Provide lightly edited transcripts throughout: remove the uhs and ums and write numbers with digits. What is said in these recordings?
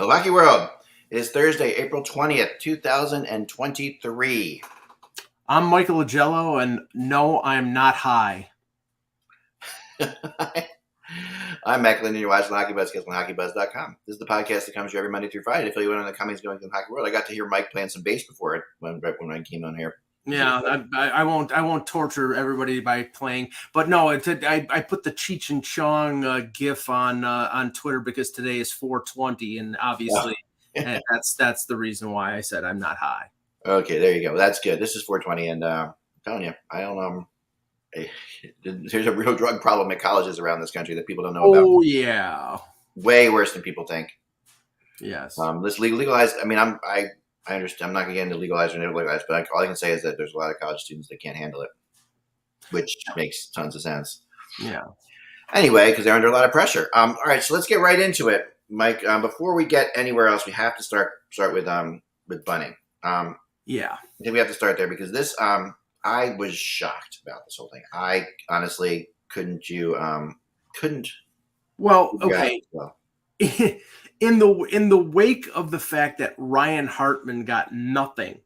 Hockey World. It is Thursday, April 20th, 2023. I'm Michael Agello, and no, I'm not high. I'm Mac Linden. You're watching HockeyBuzzcast on HockeyBuzz.com. This is the podcast that comes to you every Monday through Friday to fill you in on the comings going in the hockey world. I got to hear Mike playing some bass before it when I came on here. Yeah, I won't torture everybody by playing, but no, I put the Cheech and Chong gif on Twitter because today is 420, and obviously that's the reason why I said I'm not high. Okay, there you go. That's good. This is 420, and I'm telling you, I don't there's a real drug problem at colleges around this country that people don't know about. Oh yeah, way worse than people think. Yes. Let's legalize. I mean, I understand. I'm not going to get into legalize or never legalize, but all I can say is that there's a lot of college students that can't handle it, which makes tons of sense. Yeah. Anyway, because they're under a lot of pressure. All right, so let's get right into it, Mike. Before we get anywhere else, we have to start with Bunting. Yeah. I think we have to start there because this. I was shocked about this whole thing. I honestly couldn't. Well, okay. In the wake of the fact that Ryan Hartman got nothing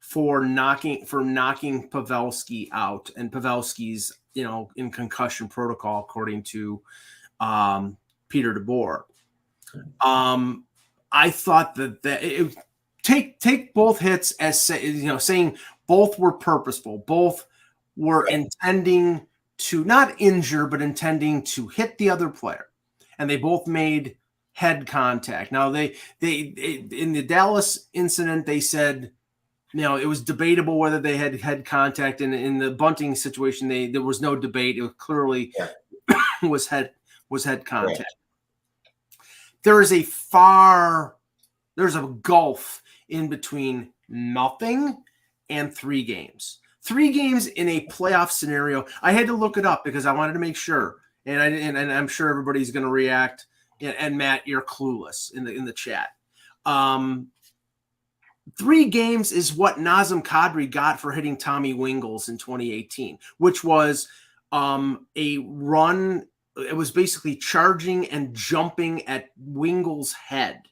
for knocking Pavelski out, and Pavelski's in concussion protocol according to Peter DeBoer, I thought that it take both hits as saying both were purposeful, both were intending to not injure but intending to hit the other player, and they both made head contact. Now they in the Dallas incident, they said, it was debatable whether they had head contact. And in the Bunting situation, there was no debate. It was clearly was head contact. Right. There's a gulf in between nothing and 3 games. 3 games in a playoff scenario. I had to look it up because I wanted to make sure, and I'm sure everybody's going to react. And Matt, you're clueless in the chat. 3 games is what Nazem Kadri got for hitting Tommy Wingels in 2018, which was a run. It was basically charging and jumping at Wingels' head.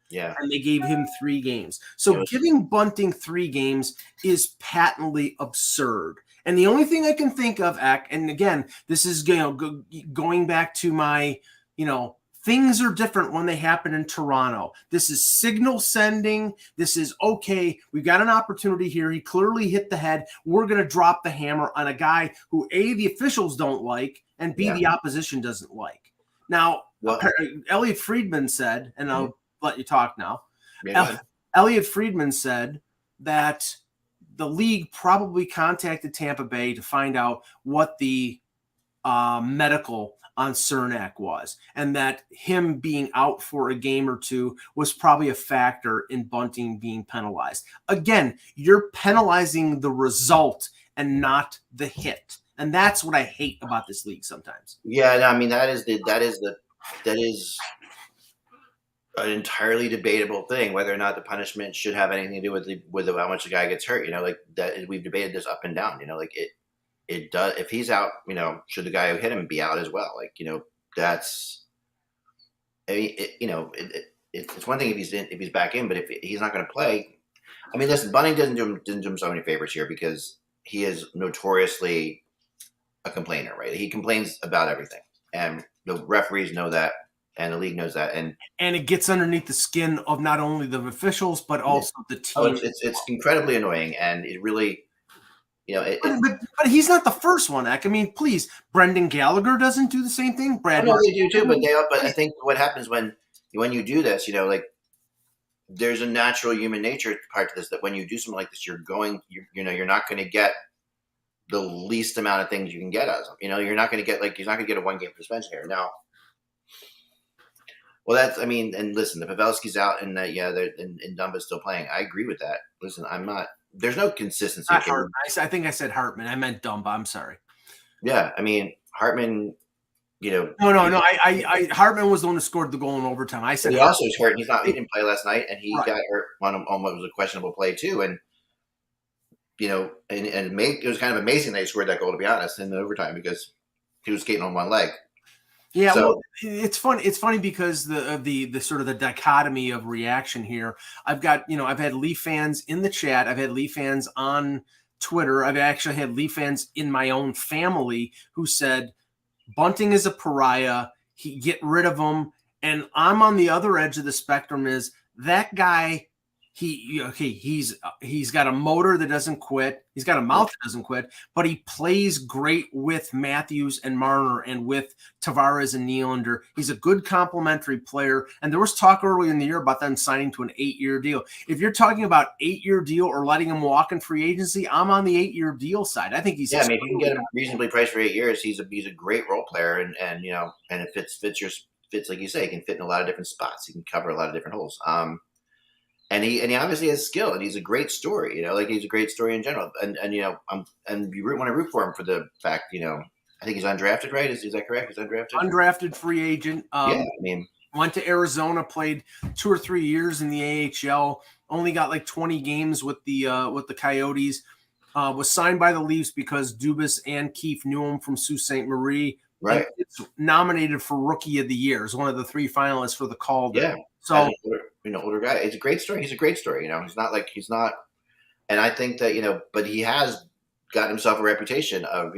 Yeah. And they gave him 3 games. So giving Bunting 3 games is patently absurd. And the only thing I can think of, and again, this is going back to my, things are different when they happen in Toronto. This is signal sending. This is, okay, we've got an opportunity here. He clearly hit the head. We're going to drop the hammer on a guy who, A, the officials don't like, and B, the opposition doesn't like. Now, Elliot Friedman said, and I'll let you talk now. Elliot Friedman said that the league probably contacted Tampa Bay to find out what the medical on Cernak was, and that him being out for a game or 2 was probably a factor in Bunting being penalized. Again, you're penalizing the result and not the hit. And that's what I hate about this league sometimes. Yeah, no, I mean that is an entirely debatable thing whether or not the punishment should have anything to do with how much the guy gets hurt. That we've debated this up and down. It does. If he's out, should the guy who hit him be out as well? That's. I mean, it's one thing if he's back in, but if he's not going to play, I mean, listen, Bunting didn't do him so many favors here because he is notoriously a complainer, right? He complains about everything, and the referees know that, and the league knows that, and it gets underneath the skin of not only the officials but also the team. It's incredibly annoying, and it really. But he's not the first one, Eck. I mean, please, Brendan Gallagher doesn't do the same thing. Brad, they do too, but I think what happens when you do this, there's a natural human nature part to this that when you do something like this, you're not going to get the least amount of things you can get out of them. You're not going to get he's not going to get a 1-game suspension here now. Well, and listen, the Pavelski's out, and and Dumba's still playing. I agree with that. Listen, I'm not. There's no consistency. I think I said Hartman. I meant Dumba. I'm sorry. Yeah, I mean Hartman. No. Hartman was the one who scored the goal in overtime. I said he also was hurt. He didn't play last night, and he got hurt on what was a questionable play too. And it was kind of amazing that he scored that goal, to be honest, in the overtime because he was skating on one leg. Yeah, well, So it's fun. It's funny because the sort of the dichotomy of reaction here. I've had Leaf fans in the chat. I've had Leaf fans on Twitter. I've actually had Leaf fans in my own family who said Bunting is a pariah. Get rid of him. And I'm on the other edge of the spectrum. Is that guy? He's got a motor that doesn't quit. He's got a mouth that doesn't quit. But he plays great with Matthews and Marner and with Tavares and Nylander. He's a good complementary player. And there was talk earlier in the year about them signing to an 8-year deal. If you're talking about 8-year deal or letting him walk in free agency, I'm on the 8-year deal side. I think he's yeah, I mean, if you can get him reasonably priced for 8 years, he's a great role player, and and it fits like you say, he can fit in a lot of different spots. He can cover a lot of different holes. And he obviously has skill, and he's a great story. Like he's a great story in general. And you want to root for him for the fact, I think he's undrafted, right? Is that correct? He's undrafted free agent. Yeah, I mean, went to Arizona, played 2 or 3 years in the AHL. Only got like 20 games with the Coyotes. Was signed by the Leafs because Dubas and Keefe knew him from Sault Ste. Marie. right? It's nominated for Rookie of the Year. It's one of the 3 finalists for the Calder. Yeah. So older guy. It's a great story. He's a great story. He's not. And I think that but he has gotten himself a reputation of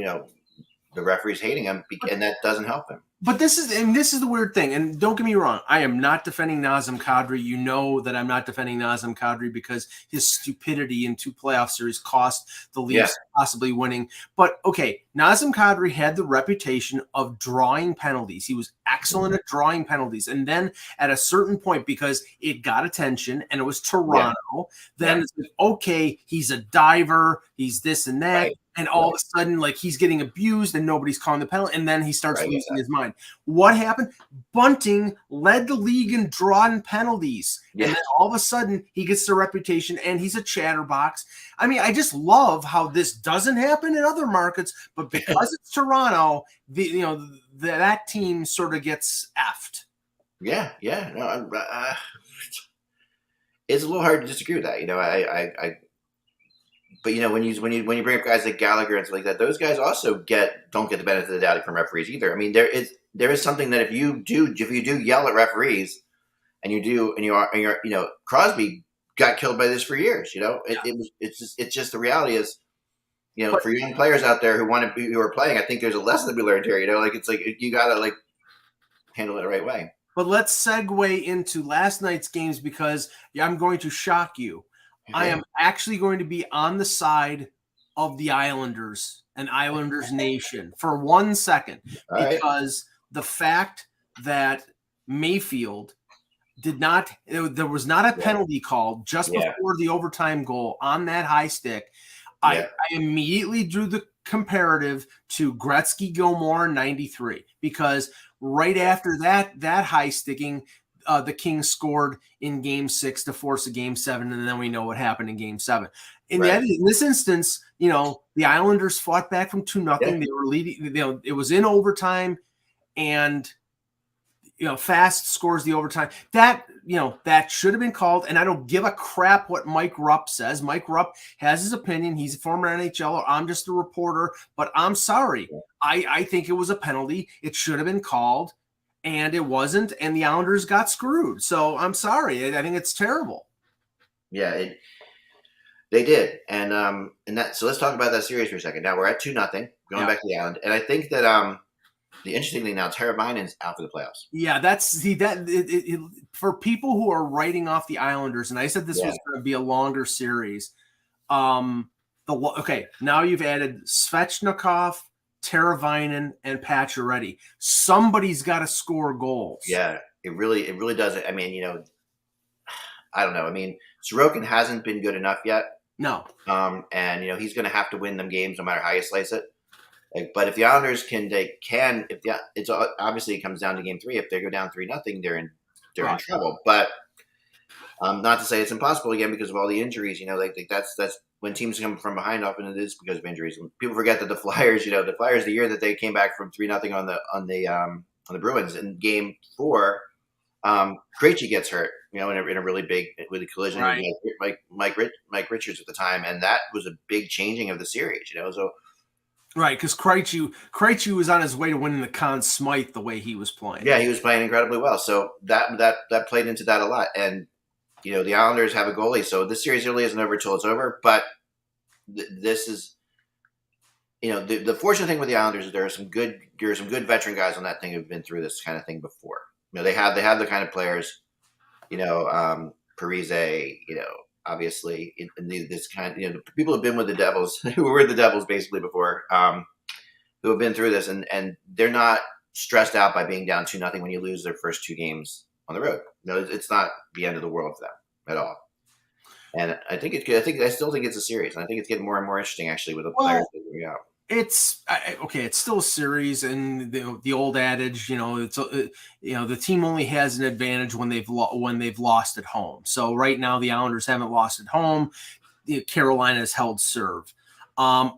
the referees hating him, and that doesn't help him. But this is the weird thing, and don't get me wrong, I am not defending Nazem Kadri. You know that I'm not defending Nazem Kadri because his stupidity in 2 playoff series cost the Leafs possibly winning. But okay, Nazem Kadri had the reputation of drawing penalties. He was excellent at drawing penalties, and then at a certain point, because it got attention and it was Toronto, then it's like, okay, he's a diver, he's this and that. Right. And all of a sudden, like, he's getting abused and nobody's calling the penalty. And then he starts losing his mind. What happened? Bunting led the league in drawn penalties. Yeah. And then all of a sudden, he gets the reputation and he's a chatterbox. I mean, I just love how this doesn't happen in other markets. But because it's Toronto, that team sort of gets effed. Yeah. No, it's a little hard to disagree with that. But when you bring up guys like Gallagher and stuff like that, those guys also don't get the benefit of the doubt from referees either. I mean, there is something that if you do yell at referees, Crosby got killed by this for years. It's just the reality is, for young players out there who are playing, I think there's a lesson to be learned here. It's like you gotta handle it the right way. But let's segue into last night's games because I'm going to shock you. I am actually going to be on the side of the Islanders and Islanders Nation for 1 second because the fact that Mayfield there was not a penalty called just before the overtime goal on that high stick. I immediately drew the comparative to Gretzky-Gilmore in 93 because right after that high sticking, the Kings scored in Game 6 to force a Game 7, and then we know what happened in Game 7. And yet, in this instance, the Islanders fought back from 2-0. They were leading. It was in overtime, and Fast scores the overtime. That should have been called. And I don't give a crap what Mike Rupp says. Mike Rupp has his opinion. He's a former NHLer. I'm just a reporter, but I'm sorry. I think it was a penalty. It should have been called. And it wasn't, and the Islanders got screwed. So I'm sorry. I think it's terrible. Yeah, they did. And so let's talk about that series for a second. Now we're at 2-0, going back to the Island. And I think that the interesting thing now, Teravainen's out for the playoffs. Yeah, for people who are writing off the Islanders, and I said this was going to be a longer series. Now you've added Svechnikov, Teravainen, and Pacioretty. Somebody's got to score goals. Yeah, it really does. I mean, I don't know. I mean, Sorokin hasn't been good enough yet. No. And he's going to have to win them games no matter how you slice it. But if the Islanders it's obviously it comes down to Game 3. If they go down 3-0, they're in trouble. But not to say it's impossible again because of all the injuries. That's when teams come from behind. Often it is because of injuries. People forget that the Flyers, the year that they came back from 3-0 on the Bruins in Game 4, Krejci gets hurt. In a really big with a collision with Mike Richards at the time, and that was a big changing of the series. So Right, because Krejci was on his way to winning the Conn Smythe the way he was playing. Yeah, he was playing incredibly well. So that played into that a lot. And the Islanders have a goalie, so this series really isn't over till it's over. But this is, the fortunate thing with the Islanders is there are some good veteran guys on that thing who've been through this kind of thing before. They have the kind of players, Parise, obviously this kind of, people have been with the Devils who were the Devils basically before, who have been through this, and they're not stressed out by being down 2-0 when you lose their first two games on the road. It's not the end of the world for them at all. And I think it's good. I still think it's a series, and I think it's getting more and more interesting actually with the players figuring out. It's okay. It's still a series, and the old adage, it's the team only has an advantage when they've lost at home. So right now, the Islanders haven't lost at home. Carolina has held serve. I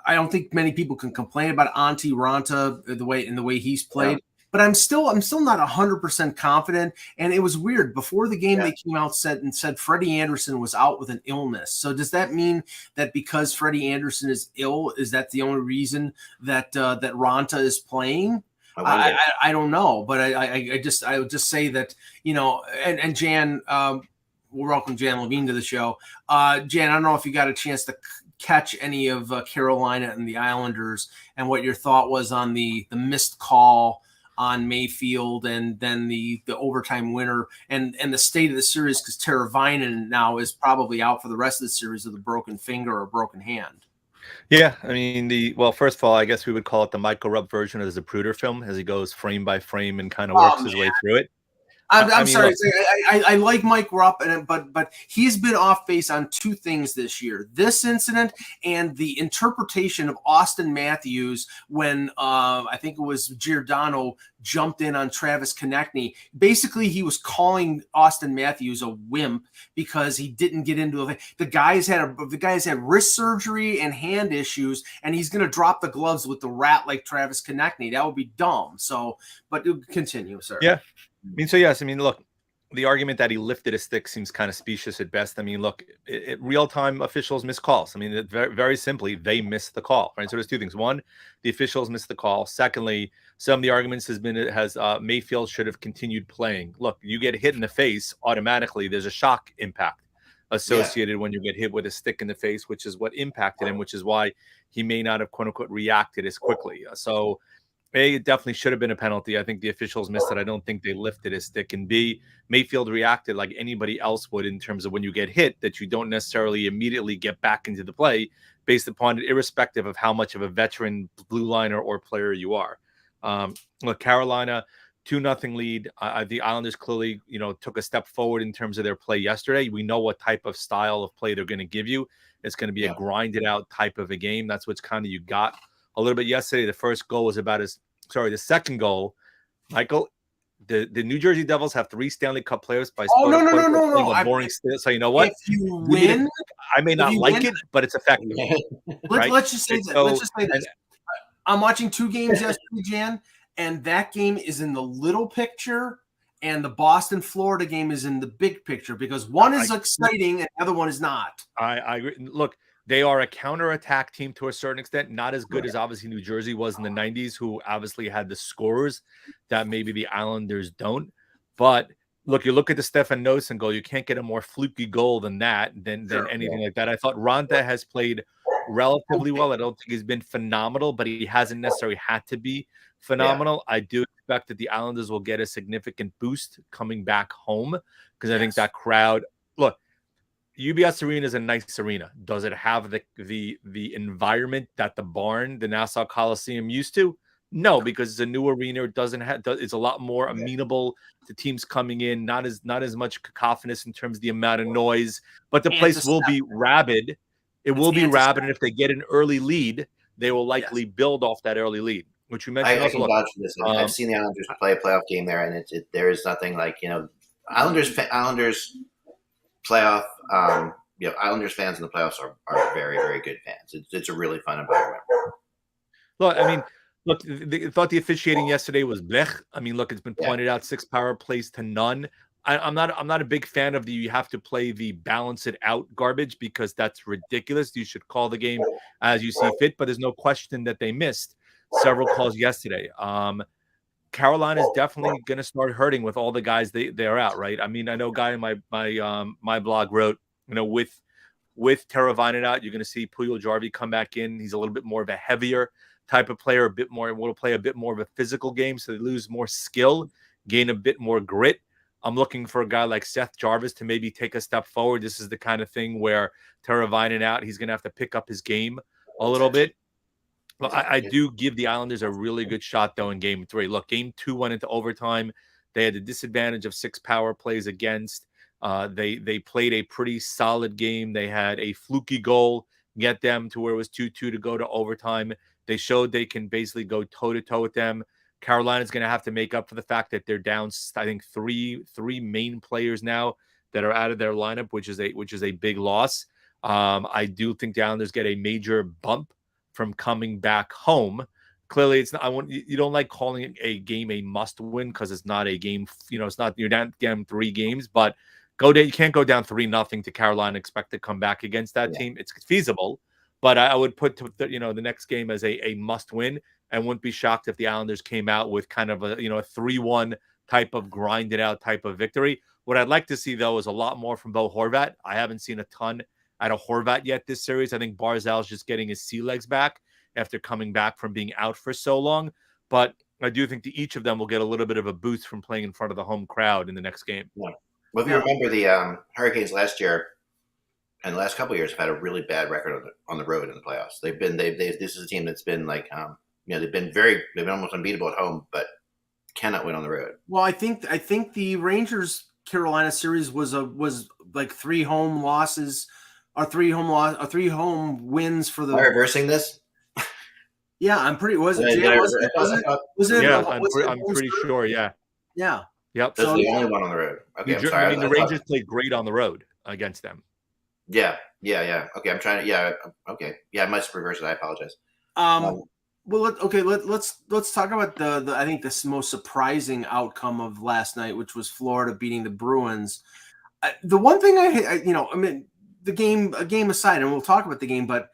don't think many people can complain about Antti Ranta the way he's played. Yeah. But I'm still not 100% confident. And it was weird. Before the game, they came out said Freddie Anderson was out with an illness. So does that mean that because Freddie Anderson is ill, is that the only reason that Ranta is playing? I don't know, but I would just say that, and Jan, we'll welcome Jan Levine to the show. Jan, I don't know if you got a chance to catch any of Carolina and the Islanders, and what your thought was on the missed call on Mayfield, and then the overtime winner, and the state of the series, because Teravainen now is probably out for the rest of the series with a broken finger or a broken hand. Yeah, I mean, first of all, I guess we would call it the Michael Rupp version of the Zapruder film, as he goes frame by frame and kind of works his way through it. I'm sorry. I like Mike Rupp, but he's been off base on two things this year: this incident and the interpretation of Austin Matthews when I think it was Giordano jumped in on Travis Konechny. Basically, he was calling Austin Matthews a wimp because he didn't get into the thing. The guy's had wrist surgery and hand issues, and he's going to drop the gloves with the rat like Travis Konechny. That would be dumb. So, but continue, sir. Yeah. I mean, so yes, I mean, look, the argument that he lifted a stick seems kind of specious at best. I mean, look, real-time officials miss calls. I mean, very, very simply, they missed the call, right? So there's two things. One, the officials missed the call. Secondly, some of the arguments has Mayfield should have continued playing. Look, you get hit in the face, automatically there's a shock impact associated when you get hit with a stick in the face, which is what impacted him, which is why he may not have, quote unquote, reacted as quickly. So it definitely should have been a penalty. I think the officials missed it. I don't think they lifted his stick. And B, Mayfield reacted like anybody else would in terms of when you get hit, that you don't necessarily immediately get back into the play based upon it, irrespective of how much of a veteran blue liner or player you are. Look, Carolina, 2-0 lead. The Islanders clearly, took a step forward in terms of their play yesterday. We know what type of style of play they're going to give you. It's going to be a grinded out type of a game. That's what's kind of you got a little bit yesterday. The first goal was the second goal, Michael, the New Jersey Devils have 3 Stanley Cup players by no. Boring still. So you know what? If you win, I may not like it, but it's effective. Right? Let's just say this. I'm watching 2 games yesterday, Jan, and that game is in the little picture, and the Boston Florida game is in the big picture, because one is exciting and the other one is not. I agree. Look, they are a counterattack team to a certain extent, not as good as obviously New Jersey was in the 90s, who obviously had the scorers that maybe the Islanders don't. But look, you look at the Stefan Noesen goal, you can't get a more fluky goal than that, than anything like that. I thought Ranta has played relatively well. I don't think he's been phenomenal, but he hasn't necessarily had to be phenomenal. I do expect that the Islanders will get a significant boost coming back home, because I think that crowd, look, UBS Arena is a nice arena. Does it have the environment that the barn, the Nassau Coliseum, used to? No, because it's a new arena. It doesn't have. It's a lot more amenable to teams coming in. Not as much cacophonous in terms of the amount of noise. But the place will be rabid. It will be rabid, and if they get an early lead, they will likely build off that early lead. Which you mentioned. I can vouch for this. I've seen the Islanders play a playoff game there, and there is nothing like Islanders playoff. Islanders fans in the playoffs are very, very good fans. It's a really fun environment. Look, I mean, I thought the officiating yesterday was blech. I mean, look, it's been pointed out 6 power plays to none. I'm not a big fan of the you have to play the balance it out garbage because that's ridiculous. You should call the game as you see fit, but there's no question that they missed several calls yesterday. Carolina is definitely going to start hurting with all the guys they're out, right? I mean, I know a guy in my blog wrote, with Teravainen out, you're going to see Puyol-Jarvi come back in. He's a little bit more of a heavier type of player, will play a bit more of a physical game, so they lose more skill, gain a bit more grit. I'm looking for a guy like Seth Jarvis to maybe take a step forward. This is the kind of thing where Teravainen out, he's going to have to pick up his game a little bit. Well, I do give the Islanders a really good shot, though, in Game 3. Look, Game 2 went into overtime. They had the disadvantage of 6 power plays against. They played a pretty solid game. They had a fluky goal get them to where it was 2-2 to go to overtime. They showed they can basically go toe-to-toe with them. Carolina's going to have to make up for the fact that they're down, I think, three main players now that are out of their lineup, which is a big loss. I do think the Islanders get a major bump from coming back home. Clearly, it's not. You don't like calling a game a must-win because it's not a game. It's not. You're down 3 games, but you can't go down 3-0 to Carolina and expect to come back against that team. It's feasible, but I would put the next game as a must-win. And wouldn't be shocked if the Islanders came out with kind of a 3-1 type of grinded out type of victory. What I'd like to see, though, is a lot more from Bo Horvat. I haven't seen a ton out of Horvat yet this series. I think Barzal's just getting his sea legs back after coming back from being out for so long. But I do think that each of them will get a little bit of a boost from playing in front of the home crowd in the next game. Yeah. Well, if you remember the Hurricanes last year and the last couple of years have had a really bad record on the road in the playoffs. This is a team that's been like they've been almost unbeatable at home, but cannot win on the road. Well, I think the Rangers Carolina series was like 3 home losses, or 3 home wins for the. Am I reversing this? Yeah, I'm pretty. Was it? I'm pretty sure. Yeah. Yeah. Yep. That's the only one on the road. Okay, I'm sorry. The Rangers played great on the road against them. Yeah. Okay, I'm trying to. Yeah. Okay. Yeah, I must reverse it. I apologize. Well, let's talk about the I think the most surprising outcome of last night, which was Florida beating the Bruins. The one thing the game aside, and we'll talk about the game, but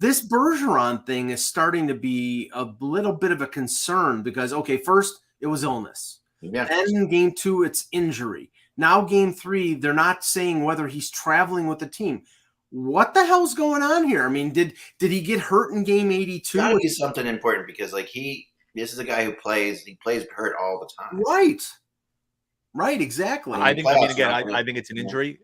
this Bergeron thing is starting to be a little bit of a concern because, first it was illness. Yeah. Then in Game 2, it's injury. Now Game 3, they're not saying whether he's traveling with the team. What the hell's going on here? I mean, did he get hurt in Game 82? Gotta be something important because this is a guy who plays hurt all the time. Right, exactly. I think it's an injury.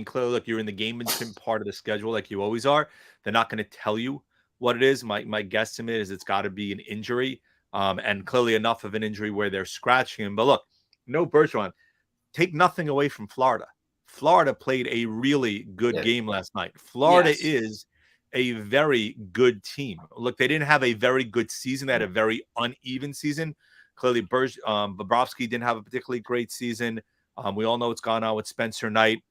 Clearly, look, you're in the game-management part of the schedule like you always are. They're not going to tell you what it is. My guesstimate is it's got to be an injury, and clearly enough of an injury where they're scratching him. But look, no Bergeron. Take nothing away from Florida. Florida played a really good game last night. Florida is a very good team. Look, they didn't have a very good season. They had a very uneven season. Clearly, Bobrovsky didn't have a particularly great season. We all know what's gone on with Spencer Knight.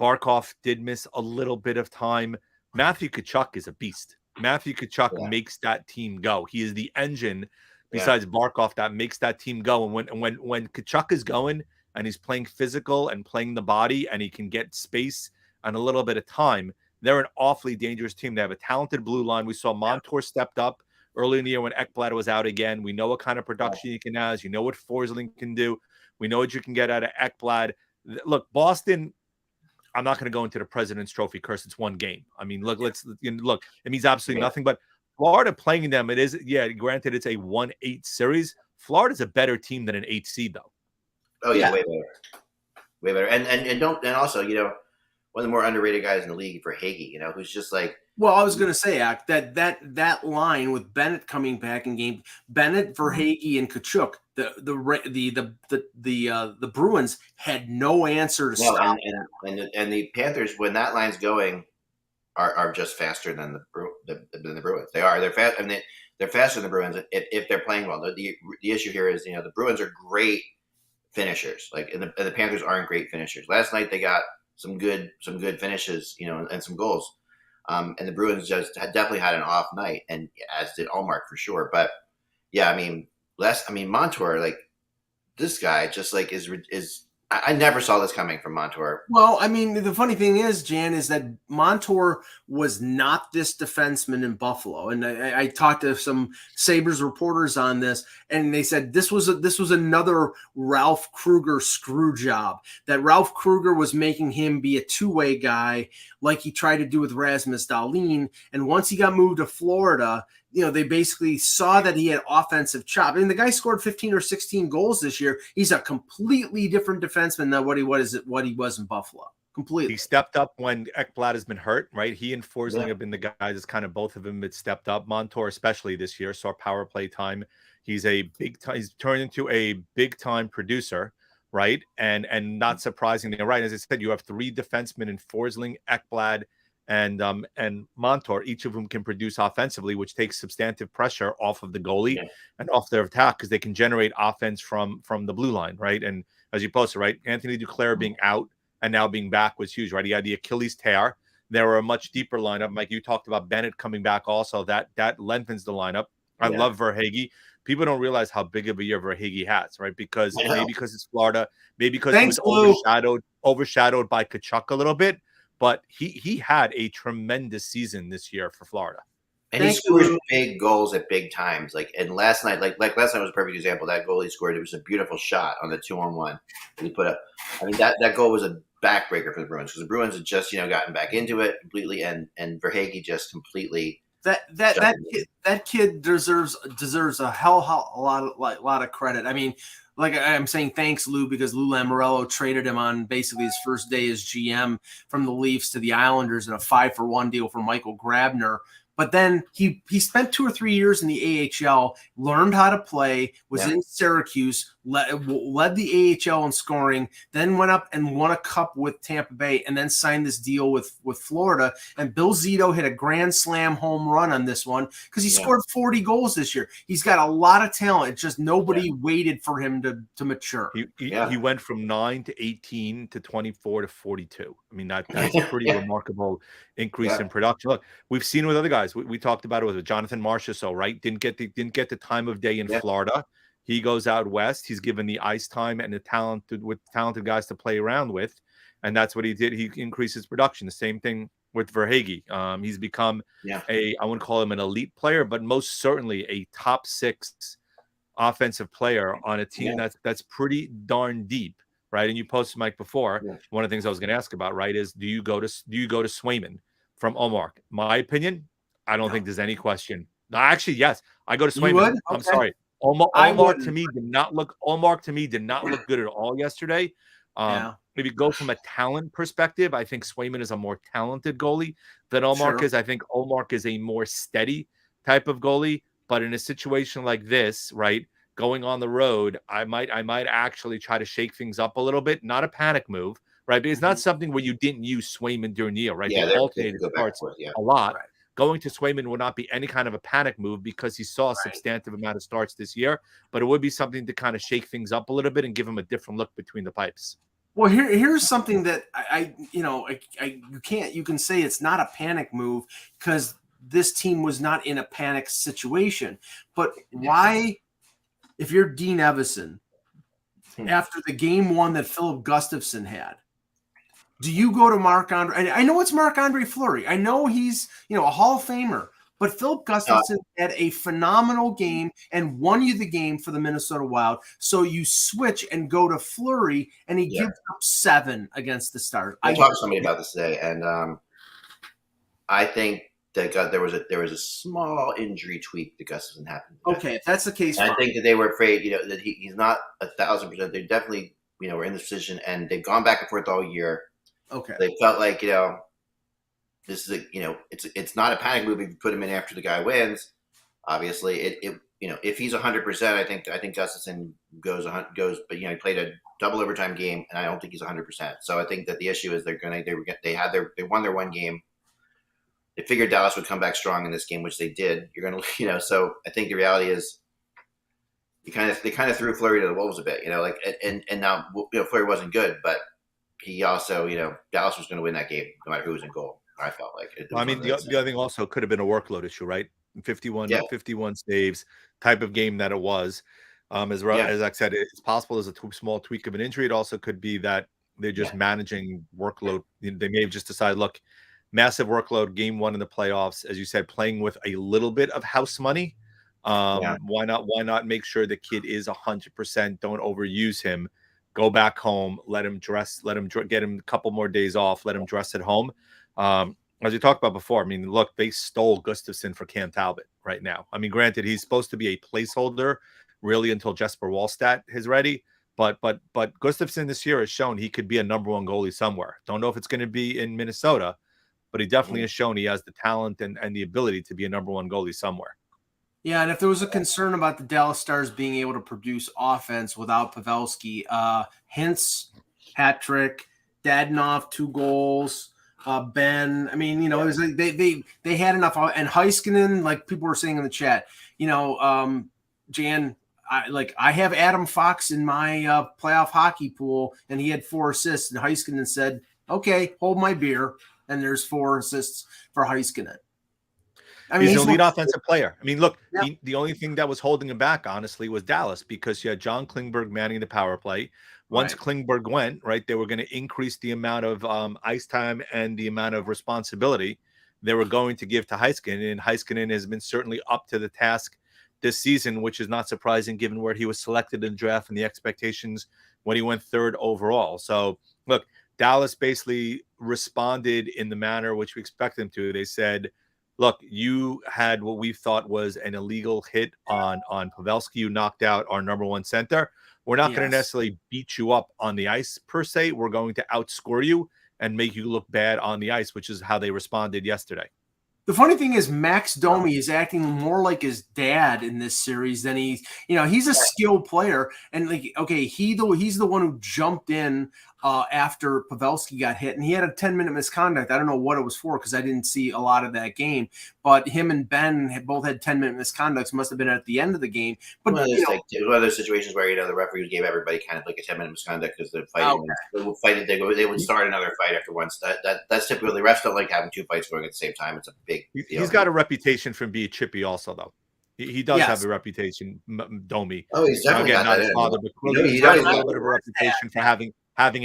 Barkov did miss a little bit of time. Matthew Tkachuk is a beast. Matthew Tkachuk makes that team go. He is the engine besides Barkov that makes that team go. And when Tkachuk is going and he's playing physical and playing the body and he can get space and a little bit of time, they're an awfully dangerous team. They have a talented blue line. We saw Montour stepped up early in the year when Ekblad was out again. We know what kind of production he can have. You know what Forsling can do. We know what you can get out of Ekblad. Look, Boston, I'm not going to go into the President's Trophy curse. It's one game. I mean, look, it means absolutely nothing. But Florida playing them, it is, granted, it's a 1-8 series. Florida's a better team than an 8 seed, though. Oh, yeah, way better. And also, one of the more underrated guys in the league for Hagee, who's just like. Well, I was going to say, that line with Bennett coming back in game, Bennett, Verhaeghe, and Tkachuk, the Bruins had no answer to stop. And the Panthers, when that line's going, are just faster than the Bruins. They are. They're fast. I mean, they're faster than the Bruins if they're playing well. The issue here is, the Bruins are great finishers, and the Panthers aren't great finishers. Last night they got some good finishes, and some goals. And the Bruins just definitely had an off night, and as did Allmark for sure. But yeah, Montour, this guy just is I never saw this coming from Montour. Well, I mean, the funny thing is, Jan, is that Montour was not this defenseman in Buffalo, and I talked to some Sabres reporters on this, and they said this was another Ralph Kruger screw job. That Ralph Kruger was making him be a two-way guy, like he tried to do with Rasmus Dahlin, and once he got moved to Florida, they basically saw that he had offensive chop. I mean, the guy scored 15 or 16 goals this year. He's a completely different defenseman than what he was in Buffalo. Completely. He stepped up when Ekblad has been hurt, right? He and Forsling have been the guys that's kind of both of them had stepped up. Montour, especially this year, saw power play time. He's he's turned into a big time producer, right? And not surprisingly, right? As I said, you have three defensemen in Forsling, Ekblad, and Montour, each of whom can produce offensively, which takes substantive pressure off of the goalie and off their attack because they can generate offense from the blue line, right? And as you posted, right, Anthony Duclair being out and now being back was huge, right? He had the Achilles tear. There were a much deeper lineup. Like you talked about Bennett coming back also. That lengthens the lineup. I love Verhaeghe. People don't realize how big of a year Verhaeghe has, right? Because maybe because it's Florida, maybe because he was overshadowed by Kachuk a little bit. But he had a tremendous season this year for Florida. And he scores big goals at big times. And last night, like last night was a perfect example. That goal he scored, it was a beautiful shot on the 2-on-1 that he put up. I mean, that goal was a backbreaker for the Bruins because the Bruins had just gotten back into it completely, and Verhaeghe just completely. That kid deserves a lot of credit. I mean, like I'm saying, thanks Lou, because Lou Lamoriello traded him on basically his first day as GM from the Leafs to the Islanders in a 5-for-1 deal for Michael Grabner. But then he spent 2 or 3 years in the AHL, learned how to play, was in Syracuse, led the AHL in scoring, then went up and won a cup with Tampa Bay, and then signed this deal with Florida. And Bill Zito hit a grand slam home run on this one because he scored 40 goals this year. He's got a lot of talent. It's just nobody waited for him to mature. He went from 9 to 18 to 24 to 42. I mean, that's a pretty remarkable increase in production. Look, we've seen with other guys. We talked about it with Jonathan Marchessault, right? Didn't get the time of day in Florida. He goes out west. He's given the ice time and the talented guys to play around with, and that's what he did. He increased his production. The same thing with Verhaeghe. He's become I wouldn't call him an elite player, but most certainly a top 6 offensive player on a team that's pretty darn deep, right? And you posted, Mike, before. One of the things I was going to ask about, right, is do you go to Swayman from Ullmark? My opinion, I don't think there's any question. No, actually, yes, I go to Swayman. Okay. I'm sorry. Ullmark to me did not look good at all yesterday. Maybe go from a talent perspective. I think Swayman is a more talented goalie than Ullmark is. I think Ullmark is a more steady type of goalie. But in a situation like this, right, going on the road, I might actually try to shake things up a little bit. Not a panic move, right? But it's not something where you didn't use Swayman during the year, right? Yeah, they alternated starts a lot. Right. Going to Swayman would not be any kind of a panic move because he saw a substantive amount of starts this year, but it would be something to kind of shake things up a little bit and give him a different look between the pipes. Well, here's something that you can say it's not a panic move because this team was not in a panic situation. But why, if you're Dean Evison, after the game 1 that Philip Gustafson had, do you go to Marc-Andre? I know it's Marc-Andre Fleury. I know he's a Hall of Famer, but Philip Gustafson had a phenomenal game and won you the game for the Minnesota Wild. So you switch and go to Fleury, and he gives up 7 against the Stars. I talked to somebody about this today, and I think that there was a small injury tweak that Gustafson happened. Okay, if that's the case, I think that they were afraid, that he's not 1,000%. They definitely, were in this position, and they've gone back and forth all year. Okay. They felt like, this is it's not a panic move if you put him in after the guy wins. Obviously, if he's 100%, I think Gustafson goes, but he played a double overtime game, and I don't think he's 100%. So I think that the issue is they won their one game. They figured Dallas would come back strong in this game, which they did. You're gonna, so I think the reality is, they kind of threw Fleury to the wolves a bit, and now Fleury wasn't good, but he also, Dallas was going to win that game no matter who was in goal. I felt like it. I mean, the other thing also could have been a workload issue, right? 51 saves type of game that it was. As I said, it's possible there's a small tweak of an injury. It also could be that they're just managing workload. They may have just decided, look, massive workload, game one in the playoffs, as you said, playing with a little bit of house money. Why not make sure the kid is 100%? Don't overuse him. Go back home, let him get him a couple more days off, let him dress at home. As we talked about before, I mean, look, they stole Gustafsson for Cam Talbot right now. I mean, granted, he's supposed to be a placeholder really until Jesper Wallstedt is ready. But Gustafsson this year has shown he could be a number one goalie somewhere. Don't know if it's going to be in Minnesota, but he definitely has shown he has the talent and the ability to be a number one goalie somewhere. Yeah, and if there was a concern about the Dallas Stars being able to produce offense without Pavelski, Hintz, hat trick, Dadonov, 2 goals, Ben. I mean, it was like they had enough. And Heiskanen, like people were saying in the chat, Jan, I have Adam Fox in my playoff hockey pool, and he had 4 assists. And Heiskanen said, "Okay, hold my beer." And there's 4 assists for Heiskanen. I mean, he's an elite offensive player. I mean, look, the only thing that was holding him back, honestly, was Dallas, because you had John Klingberg manning the power play. Once Klingberg went, they were going to increase the amount of ice time and the amount of responsibility they were going to give to Heiskanen. And Heiskanen has been certainly up to the task this season, which is not surprising given where he was selected in the draft and the expectations when he went 3rd overall. So, look, Dallas basically responded in the manner which we expect them to. They said, look, you had what we thought was an illegal hit on Pavelski. You knocked out our number one center. We're not going to necessarily beat you up on the ice per se. We're going to outscore you and make you look bad on the ice, which is how they responded yesterday. The funny thing is Max Domi is acting more like his dad in this series than he's a skilled player. And he's the one who jumped in after Pavelski got hit, and he had a 10-minute misconduct. I don't know what it was for because I didn't see a lot of that game, but him and Ben both had 10-minute misconducts. Must have been at the end of the game. But it was one of those situations where the referee gave everybody kind of like a 10-minute misconduct because they're fighting. They would start another fight after once. That's typically, refs don't like having 2 fights going at the same time. It's a big deal. He's got a reputation for being chippy also, though. He does have a reputation, Domi. Oh, he's definitely not his father, but he's got a little bit of a reputation for having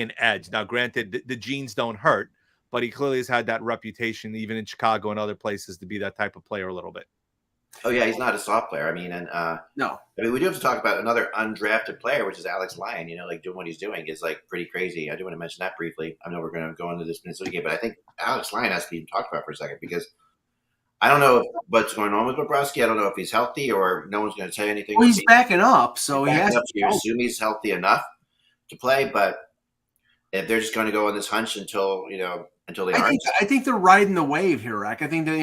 an edge. Now, granted, the genes don't hurt, but he clearly has had that reputation, even in Chicago and other places, to be that type of player a little bit. Oh yeah, he's not a soft player. I mean, and no. I mean, we do have to talk about another undrafted player, which is Alex Lyon. Doing what he's doing is pretty crazy. I do want to mention that briefly. I know we're going to go into this Minnesota game, but I think Alex Lyon has to be talked about for a second because I don't know what's going on with Bobrovsky. I don't know if he's healthy or no one's going to say anything. Well, he's backing up, so he has to. You assume he's healthy enough to play, but if they're just going to go on this hunch until they aren't. I think they're riding the wave here, Rack. I think that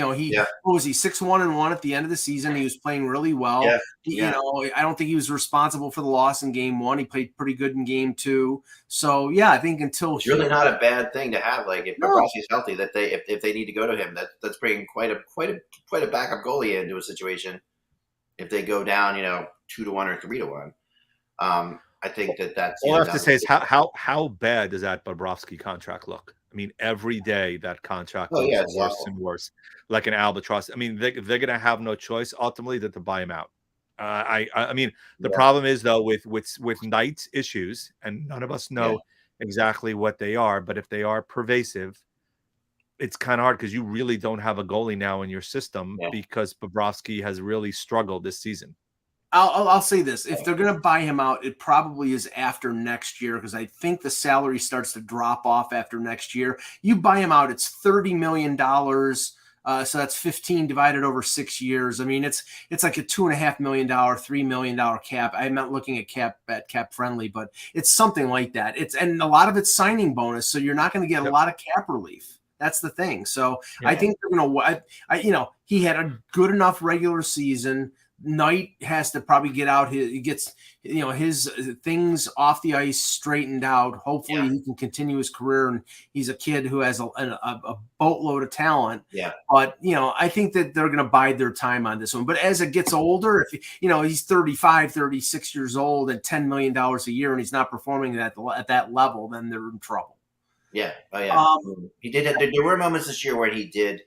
what was he 6-1-1 at the end of the season? He was playing really well. I don't think he was responsible for the loss in game 1. He played pretty good in game 2. So I think until it's really not a bad thing to have. If Bobrovsky's healthy, that if they need to go to him, that's bringing quite a backup goalie into a situation. If they go down, 2-1 or 3-1. I think that's. All I have to say is how bad does that Bobrovsky contract look? I mean, every day that contract looks worse and worse, like an albatross. I mean, they're going to have no choice ultimately than to buy him out. I mean, the problem is though with Knight's issues, and none of us know exactly what they are, but if they are pervasive, it's kind of hard because you really don't have a goalie now in your system because Bobrovsky has really struggled this season. I'll say this. If they're going to buy him out, it probably is after next year because I think the salary starts to drop off after next year. You buy him out, it's $30 million. So that's 15 divided over 6 years. I mean, it's like a $2.5 million, $3 million cap. I'm not looking at cap friendly, but it's something like that. And a lot of it's signing bonus, so you're not going to get a lot of cap relief. That's the thing. So I think they're going to, he had a good enough regular season. Knight has to probably get out his things off the ice straightened out. Hopefully he can continue his career, and he's a kid who has a boatload of talent. Yeah. But I think that they're going to bide their time on this one. But as it gets older, if he's 35, 36 years old and $10 million a year, and he's not performing at that level, then they're in trouble. Yeah. Oh yeah. He did. There were moments this year where he did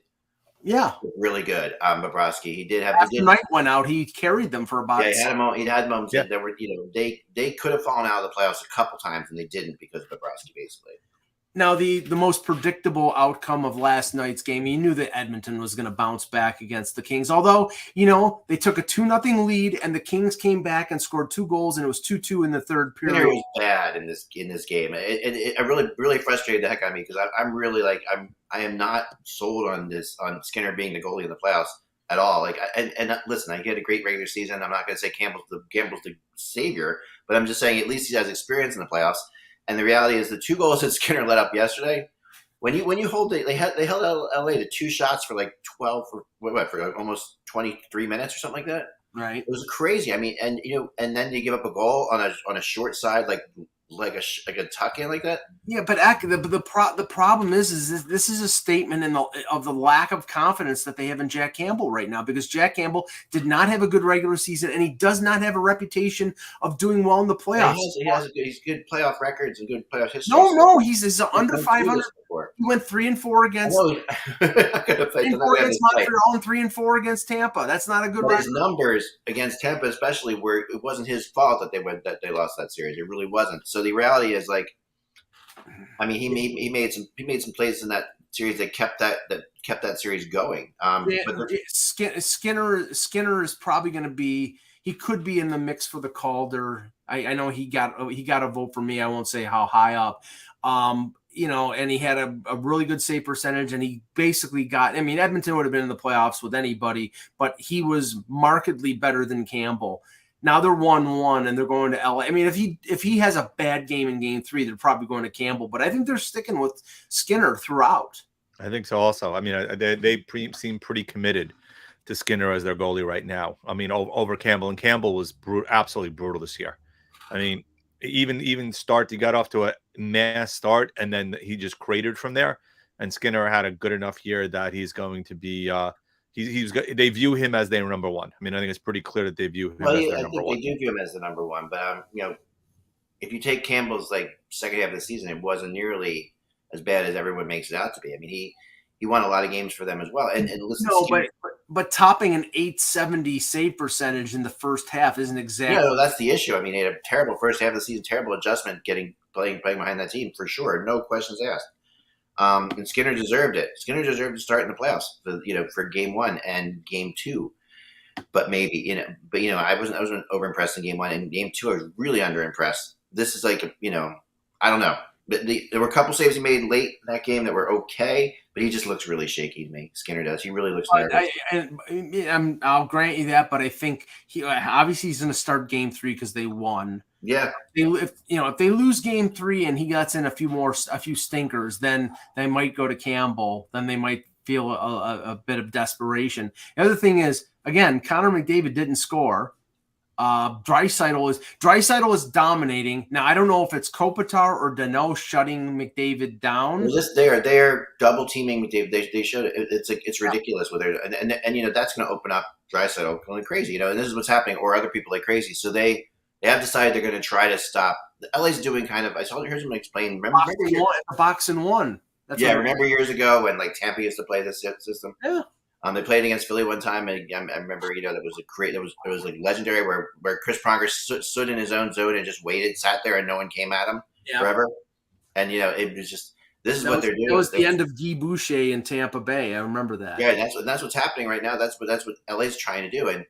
Yeah. really good. Bobrovsky, After Knight went out, he carried them for about. Yeah, he had moments Yeah. that were, they could have fallen out of the playoffs a couple times and they didn't because of Bobrovsky, basically. Now, the most predictable outcome of last night's game, you knew that Edmonton was going to bounce back against the Kings. Although, they took a 2-0 lead, and the Kings came back and scored 2 goals, and it was 2-2 in the third period. Skinner was bad in this game. It really frustrated the heck out of me because I'm really I am not sold on Skinner being the goalie in the playoffs at all. And listen, he had a great regular season. I'm not going to say Campbell's the savior, but I'm just saying at least he has experience in the playoffs. And the reality is the 2 goals that Skinner let up yesterday, when you hold it, they held LA to 2 shots for like 12 for almost 23 minutes or something like that. Right. It was crazy. I mean, and then you give up a goal on a short side like a tuck in like that. Yeah, but the problem is this is a statement of the lack of confidence that they have in Jack Campbell right now, because Jack Campbell did not have a good regular season, and he does not have a reputation of doing well in the playoffs. He's good playoff records and good playoff history. No, he's under 500. He went 3-4 against. 3-4 against Montreal and 3-4 against Tampa. That's not a good record. His numbers against Tampa, especially, where it wasn't his fault that they lost that series. It really wasn't. So the reality is, he made some plays in that series that kept that series going. Skinner is probably going to be. He could be in the mix for the Calder. I know he got a vote for me. I won't say how high up. And he had a really good save percentage, and he basically got. I mean, Edmonton would have been in the playoffs with anybody, but he was markedly better than Campbell. Now they're 1-1 and they're going to LA. I mean, if he has a bad game in game 3, they're probably going to Campbell, but I think they're sticking with Skinner throughout. I think so also. I mean, they seem pretty committed to Skinner as their goalie right now. I mean, over Campbell, and Campbell was absolutely brutal this year. I mean, even start, he got off to a mass start, and then he just cratered from there. And Skinner had a good enough year that he's going to be they view him as their number one. I mean, I think it's pretty clear that they view him as their number one. They do view him as the number one, but if you take Campbell's second half of the season, it wasn't nearly as bad as everyone makes it out to be. I mean, he won a lot of games for them as well. And listen, but topping an .870 save percentage in the first half isn't exactly. No, that's the issue. I mean, he had a terrible first half of the season, terrible adjustment playing behind that team for sure, no questions asked. And Skinner deserved it. Skinner deserved to start in the playoffs for game 1 and game 2. But maybe, I wasn't over impressed in game 1. And game 2, I was really under impressed. This is I don't know. But there were a couple saves he made late in that game that were okay, but he just looks really shaky to me. Skinner does. He really looks nervous. I'll grant you that, but I think obviously he's going to start game 3 because they won. Yeah. If they lose game 3 and he gets in a few stinkers, then they might go to Campbell. Then they might feel a bit of desperation. The other thing is, again, Connor McDavid didn't score. Draisaitl is dominating. Now I don't know if it's Kopitar or Danault shutting McDavid down. They're double teaming McDavid. They showed it. It's ridiculous with it, and that's going to open up Draisaitl going crazy. And this is what's happening, or other people like crazy. So they have decided they're going to try to stop. LA's doing kind of. heard someone explain. Remember box and one. Remember years ago when Tampa used to play this system? Yeah. They played against Philly one time, and I remember, that was legendary where Chris Pronger stood in his own zone and just sat there, and no one came at him forever. And it was just this is what they're doing. It was the end of Guy Boucher in Tampa Bay. I remember that. Yeah, that's what's happening right now. That's what LA's trying to do, and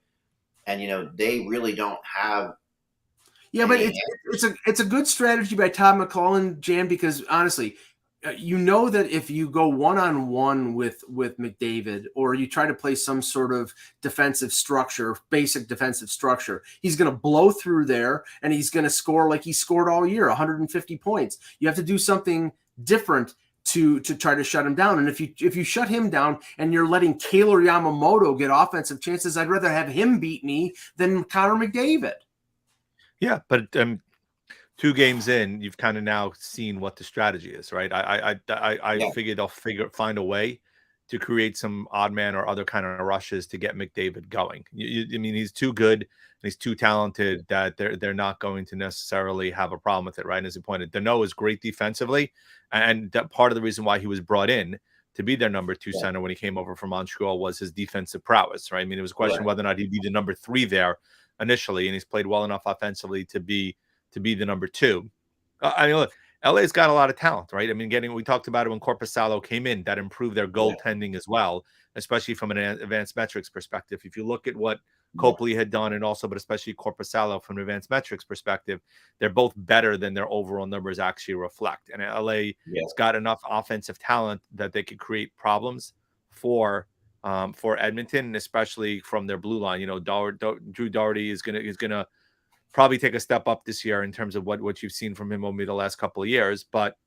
they really don't have. Yeah, but it's a good strategy by Todd McLellan, Jan, because honestly. That if you go one-on-one with McDavid, or you try to play some sort of basic defensive structure, he's going to blow through there and he's going to score like he scored all year, 150 points. You have to do something different to try to shut him down. And if you shut him down and you're letting Taylor Yamamoto get offensive chances, I'd rather have him beat me than Connor McDavid. Yeah, but 2 games in, you've kind of now seen what the strategy is, right? I figured they'll find a way to create some odd man or other kind of rushes to get McDavid going. I mean, he's too good and he's too talented that they're not going to necessarily have a problem with it, right? And as you pointed, Danault is great defensively, and that part of the reason why he was brought in to be their number 2 center when he came over from Montreal was his defensive prowess, right? I mean, it was a question whether or not he'd be the number 3 there initially, and he's played well enough offensively to be the number 2. I mean, look, LA's got a lot of talent, right? I mean, we talked about it when Korpisalo came in, that improved their goaltending as well, especially from an advanced metrics perspective. If you look at what Copley had done, and also, but especially Korpisalo from an advanced metrics perspective, they're both better than their overall numbers actually reflect. And LA has got enough offensive talent that they could create problems for Edmonton, and especially from their blue line. You know, Drew Doughty is gonna probably take a step up this year in terms of what you've seen from him over the last couple of years. But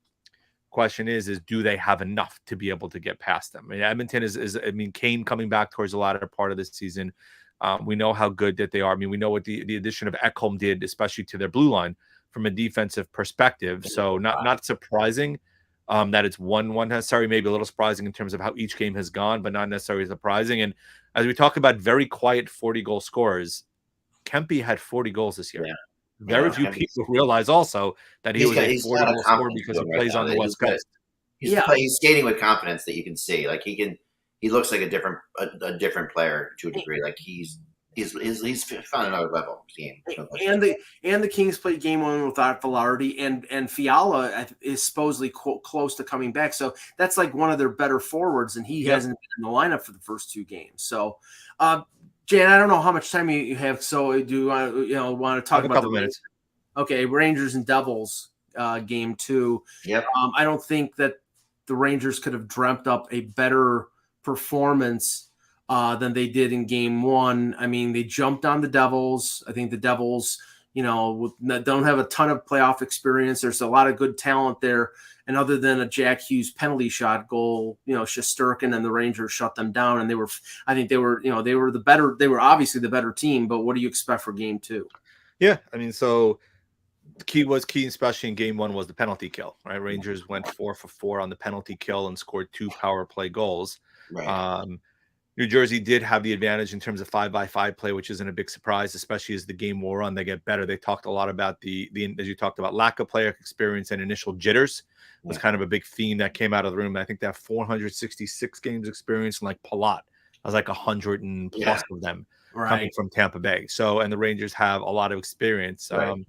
question is do they have enough to be able to get past them? I mean, Edmonton I mean, Kane coming back towards the latter part of this season. We know how good that they are. I mean, we know what the addition of Ekholm did, especially to their blue line from a defensive perspective. So not surprising that it's one necessary, maybe a little surprising in terms of how each game has gone, but not necessarily surprising. And as we talk about very quiet 40-goal scorers, Kempe had 40 goals this year. Very few people realize also that he was a 40-goal scorer because he plays on the West Coast. He's skating with confidence that you can see. Like he looks like a different player to a degree. Like he's found another level team. And the Kings played game 1 without Velarde, and Fiala is supposedly close to coming back. So that's like one of their better forwards, and he hasn't been in the lineup for the first 2 games. So, Jan, I don't know how much time you have. So do you want to talk about a couple minutes? Okay, Rangers and Devils game 2. Yep. I don't think that the Rangers could have dreamt up a better performance than they did in game 1. I mean, they jumped on the Devils. I think the Devils, don't have a ton of playoff experience. There's a lot of good talent there. And other than a Jack Hughes penalty shot goal, Shesterkin and the Rangers shut them down. And they were obviously the better team, but what do you expect for game 2? Yeah. I mean, so the key, especially in game 1, was the penalty kill, right? Rangers went 4 for 4 on the penalty kill and scored 2 power play goals. Right. New Jersey did have the advantage in terms of 5-by-5 play, which isn't a big surprise, especially as the game wore on. They get better. They talked a lot about as you talked about, lack of player experience and initial jitters was kind of a big theme that came out of the room. I think that 466 games experience, and like Palat, I was like 100 and plus of them coming from Tampa Bay. So, and the Rangers have a lot of experience. In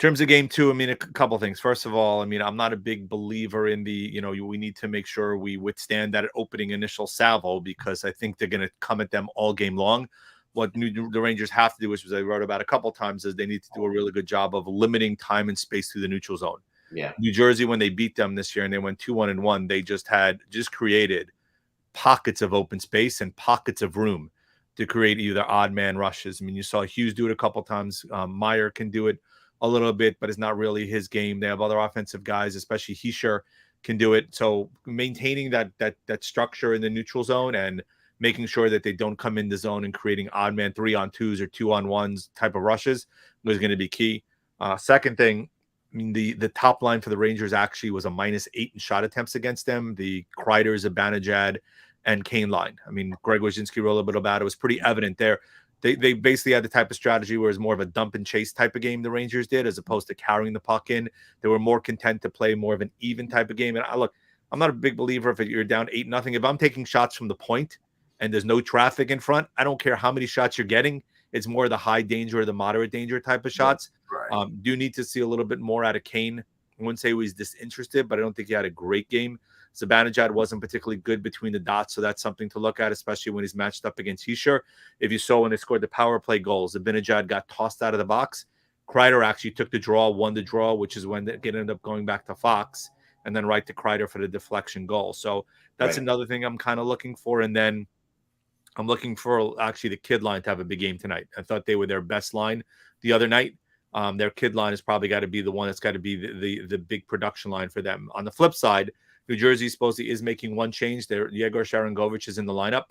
terms of game 2, I mean, a couple things. First of all, I mean, I'm not a big believer in we need to make sure we withstand that opening initial salvo, because I think they're going to come at them all game long. What the Rangers have to do, which I wrote about a couple times, is they need to do a really good job of limiting time and space through the neutral zone. Yeah. New Jersey, when they beat them this year and they went 2-1-1, they just created pockets of open space and pockets of room to create either odd man rushes. I mean, you saw Hughes do it a couple times. Meyer can do it a little bit, but it's not really his game. They have other offensive guys, especially Hischier, can do it. So maintaining that structure in the neutral zone and making sure that they don't come in the zone and creating odd man 3-on-2s or 2-on-1s type of rushes was going to be key. Second thing, I mean, the top line for the Rangers actually was a -8 in shot attempts against them. The Kreiders, Abanajad, and Kane line. I mean, Greg Wyshynski wrote a little bit about it. It was pretty evident there. They basically had the type of strategy where it was more of a dump and chase type of game the Rangers did, as opposed to carrying the puck in. They were more content to play more of an even type of game. And I'm not a big believer if you're down 8-0. If I'm taking shots from the point and there's no traffic in front, I don't care how many shots you're getting. It's more the high danger or the moderate danger type of shots. Right. Do need to see a little bit more out of Kane. I wouldn't say he was disinterested, but I don't think he had a great game. Zibanejad wasn't particularly good between the dots, so that's something to look at, especially when he's matched up against Hischier. If you saw when they scored the power play goals, Zibanejad got tossed out of the box. Kreider actually took the draw, won the draw, which is when they ended up going back to Fox, and then right to Kreider for the deflection goal. So that's another thing I'm kind of looking for. And then I'm looking for actually the kid line to have a big game tonight. I thought they were their best line the other night. Their kid line has probably got to be the one that's got to be the big production line for them. On the flip side, New Jersey supposedly is making one change. Yegor Sharangovich is in the lineup.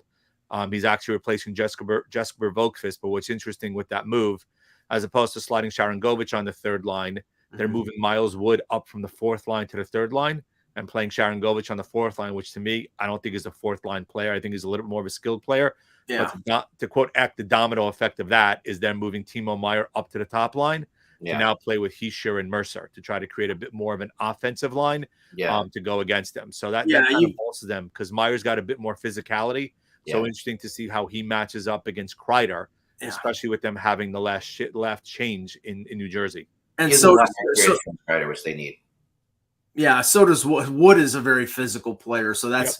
He's actually replacing Jesper Vogtfist. But what's interesting with that move, as opposed to sliding Sharangovich on the third line, they're moving Miles Wood up from the fourth line to the third line and playing Sharangovich on the fourth line, which to me, I don't think is a fourth line player. I think he's a little bit more of a skilled player. Yeah. But to quote Eck, the domino effect of that is them moving Timo Meyer up to the top line. to now play with Hischier and Mercer to try to create a bit more of an offensive line to go against them. So that kind of bolsters them because Meyer's got a bit more physicality. So interesting to see how he matches up against Kreider, especially with them having the left change in New Jersey. And so Kreider, which they need. Yeah, so does Wood. Wood is a very physical player, so that's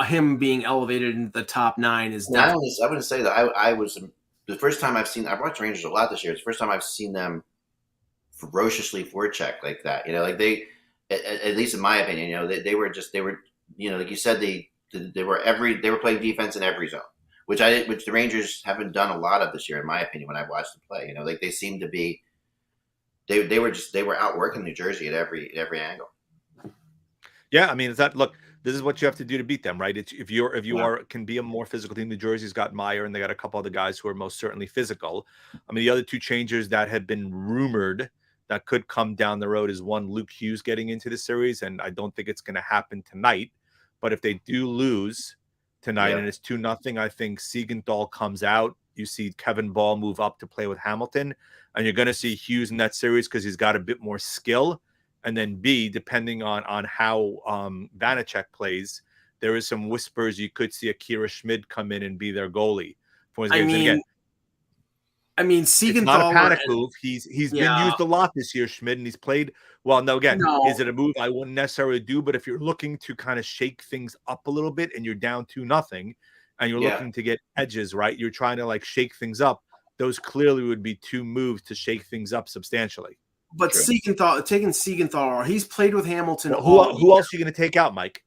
him being elevated into the top 9 is. I wouldn't say that. I was the first time I've watched Rangers a lot this year. It's the first time I've seen them ferociously forecheck like that. You know, like they, at least in my opinion, you know, they were, you know, like you said, they were playing defense in every zone, which the Rangers haven't done a lot of this year, in my opinion. When I watched them play, you know, like they seemed to be, they were outworking New Jersey at every angle. Yeah, I mean, this is what you have to do to beat them, right? If you can be a more physical team. New Jersey's got Meyer, and they got a couple other guys who are most certainly physical. I mean, the other 2 changers that have been rumored that could come down the road is one, Luke Hughes getting into the series, and I don't think it's going to happen tonight. But if they do lose tonight and it's 2-0, I think Siegenthaler comes out. You see Kevin Ball move up to play with Hamilton, and you're going to see Hughes in that series because he's got a bit more skill. And then B, depending on how Vanacek plays, there is some whispers you could see Akira Schmid come in and be their goalie for his games. I mean, Siegenthaler, it's not a panic move. He's been used a lot this year, Schmid, and he's played well. No, is it a move I wouldn't necessarily do? But if you're looking to kind of shake things up a little bit and you're down 2-0 and you're looking to get edges, right? You're trying to like shake things up. Those clearly would be 2 moves to shake things up substantially. But taking Siegenthaler, he's played with Hamilton. Well, who else are you going to take out, Mike?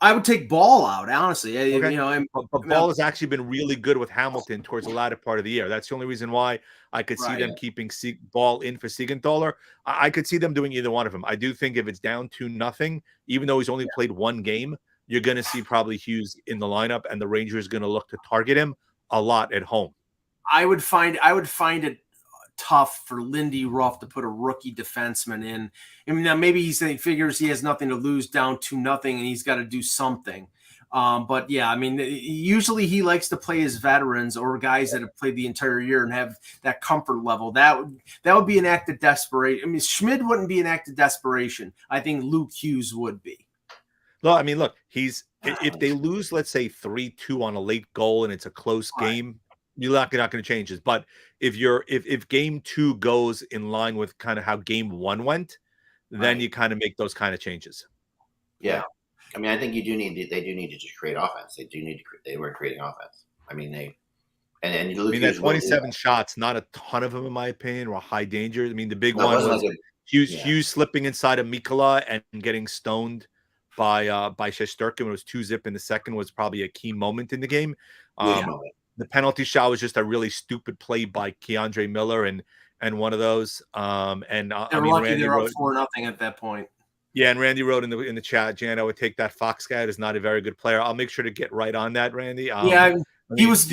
I would take Ball out, honestly. Okay. You know, but Ball has actually been really good with Hamilton towards the latter part of the year. That's the only reason why I could see them keeping Ball in for Siegenthaler. I could see them doing either one of them. I do think if it's down 2-0, even though he's only played 1 game, you're going to see probably Hughes in the lineup, and the Rangers going to look to target him a lot at home. I would find it tough for Lindy Ruff to put a rookie defenseman in. I mean, now maybe he figures he has nothing to lose down 2-0 and he's got to do something. But yeah, I mean, usually he likes to play his veterans or guys that have played the entire year and have that comfort level. That would be an act of desperation. I mean, Schmid wouldn't be an act of desperation. I think Luke Hughes would be. Well, I mean, look, if they lose, let's say 3-2 on a late goal and it's a close game, you're not going to change this. But if game 2 goes in line with kind of how game 1 went, then you kind of make those kind of changes. Yeah. I mean, I think they do need to just create offense. They weren't creating offense. I mean, that 27 shots, not a ton of them, in my opinion, were high danger. I mean, the big one was Hughes slipping inside of Mikkola and getting stoned by Shesterkin. It was 2-0 in the second, was probably a key moment in the game. The penalty shot was just a really stupid play by Keandre Miller and one of those. They're lucky they're up 4-0 at that point. Yeah, and Randy wrote in the chat, Jan, I would take that Fox guy. Is not a very good player. I'll make sure to get right on that, Randy. He was.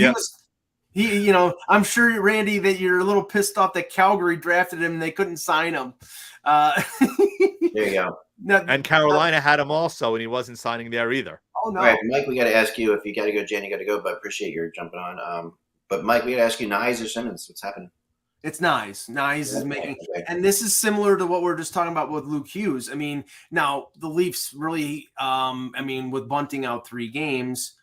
You know, I'm sure, Randy, that you're a little pissed off that Calgary drafted him and they couldn't sign him. There you go. And Carolina had him also, and he wasn't signing there either. Oh, no. All right, Mike, we got to ask you, if you got to go, Jen, you got to go, but I appreciate your jumping on. But Mike, we got to ask you, Nyes or Simmons? What's happening? It's Nyes. Nyes is making, and this is similar to what we're just talking about with Luke Hughes. I mean, now the Leafs really, with Bunting out 3 games,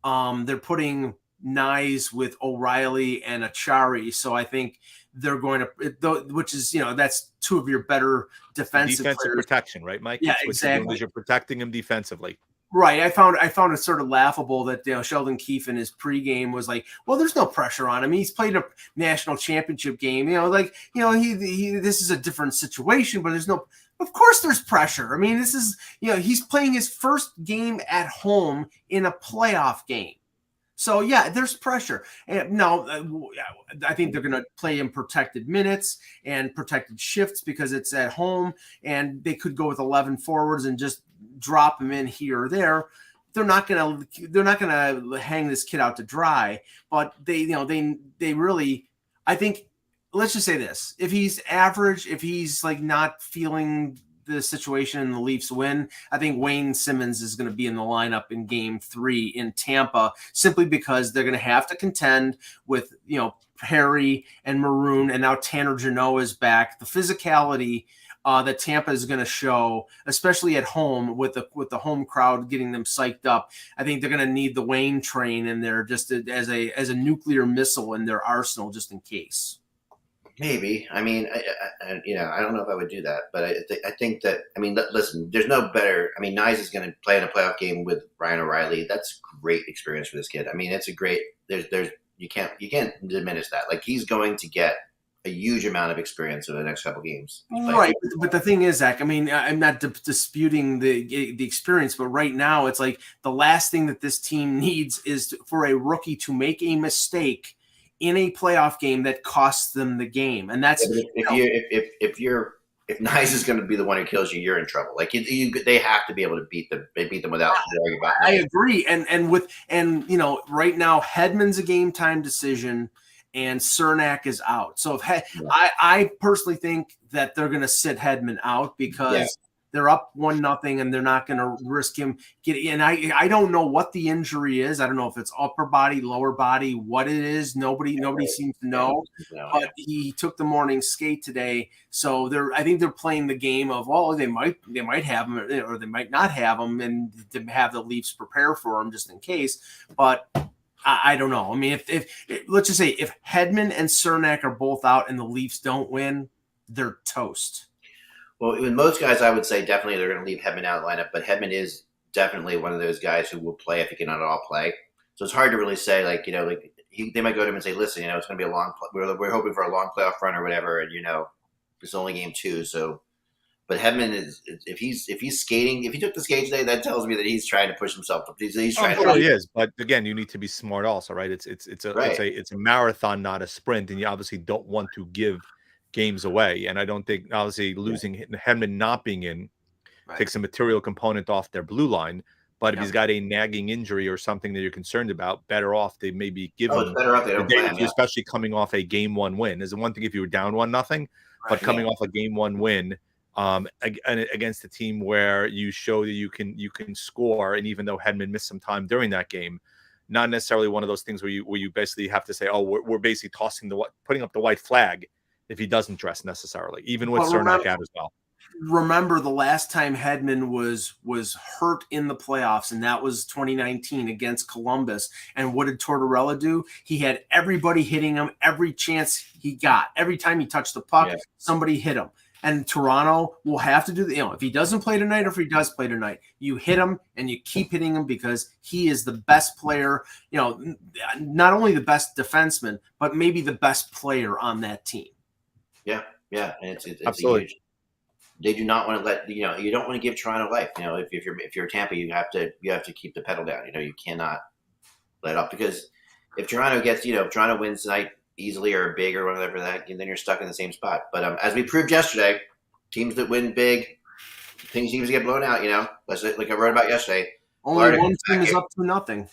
they're putting Nyes with O'Reilly and Achari. So I think they're going to, which is, that's 2 of your better defensive players. Protection, right, Mike? Yeah, exactly. You're protecting him defensively. Right. I found it sort of laughable that Sheldon Keefe in his pregame was like, well, there's no pressure on him. He's played a national championship game. This is a different situation, but of course there's pressure. I mean, this is, he's playing his first game at home in a playoff game. So, yeah, there's pressure. And now, I think they're going to play in protected minutes and protected shifts because it's at home, and they could go with 11 forwards and just drop them in here or there. They're not going to hang this kid out to dry, but they really, I think, let's just say this. If he's average, if he's like not feeling the situation and the Leafs win, I think Wayne Simmons is going to be in the lineup in Game 3 in Tampa, simply because they're going to have to contend with, Perry and Maroon, and now Tanner Jeannot is back. The physicality that Tampa is going to show, especially at home with the home crowd getting them psyched up. I think they're going to need the Wayne train in there just as a nuclear missile in their arsenal, just in case. Maybe. I mean, I don't know if I would do that, but I think that, listen, there's no better. I mean, Nyes is going to play in a playoff game with Ryan O'Reilly. That's great experience for this kid. I mean, it's a great. You can't diminish that. Like, he's going to get a huge amount of experience over the next couple games. Right, but the thing is, Zach, I mean, I'm not disputing the experience, but right now it's like the last thing that this team needs is for a rookie to make a mistake in a playoff game that costs them the game, and that's if Nyes is going to be the one who kills you, you're in trouble. Like, they have to be able to beat them. They beat them without worrying about. I agree, and right now Hedman's a game time decision, and Cernak is out. So I personally think that they're going to sit Hedman out because they're up 1-0, and they're not going to risk him getting. And I don't know what the injury is. I don't know if it's upper body, lower body, what it is. Nobody seems to know. But he took the morning skate today, so I think they're playing the game of, they might have him or they might not have him, and to have the Leafs prepare for him just in case. But I don't know. I mean, if let's just say if Hedman and Cernak are both out and the Leafs don't win, they're toast. Well, with most guys, I would say definitely they're going to leave Hedman out of the lineup, but Hedman is definitely one of those guys who will play if he cannot all play. So it's hard to really say, they might go to him and say, listen, it's going to be a long – we're hoping for a long playoff run or whatever, and, it's only game 2. So, but Hedman is – if he's skating – if he took the skate today, that tells me that he's trying to push himself. He's trying to – he is, but again, you need to be smart also, right? It's a marathon, not a sprint, and you obviously don't want to give – games away, and I don't think obviously losing Hedman not being in takes a material component off their blue line. But if he's got a nagging injury or something that you're concerned about, better off they maybe give him the day, especially coming off a game 1 win. Is one thing if you were down 1-0, but coming off a game 1 win against a team where you show that you can score, and even though Hedman missed some time during that game, not necessarily one of those things where you basically have to say, we're basically putting up the white flag if he doesn't dress necessarily, even with Cernak out as well. Remember the last time Hedman was hurt in the playoffs, and that was 2019 against Columbus. And what did Tortorella do? He had everybody hitting him every chance he got. Every time he touched the puck, somebody hit him. And Toronto will have to do if he doesn't play tonight or if he does play tonight, you hit him and you keep hitting him because he is the best player, not only the best defenseman, but maybe the best player on that team. Yeah, and it's absolutely. Huge. They do not want to let you don't want to give Toronto life. If you're Tampa, you have to keep the pedal down. You cannot let up, because if Toronto Toronto wins tonight easily or big or whatever that, then you're stuck in the same spot. But as we proved yesterday, teams that win big, teams get blown out. Like I wrote about yesterday. Only one team is up to 0.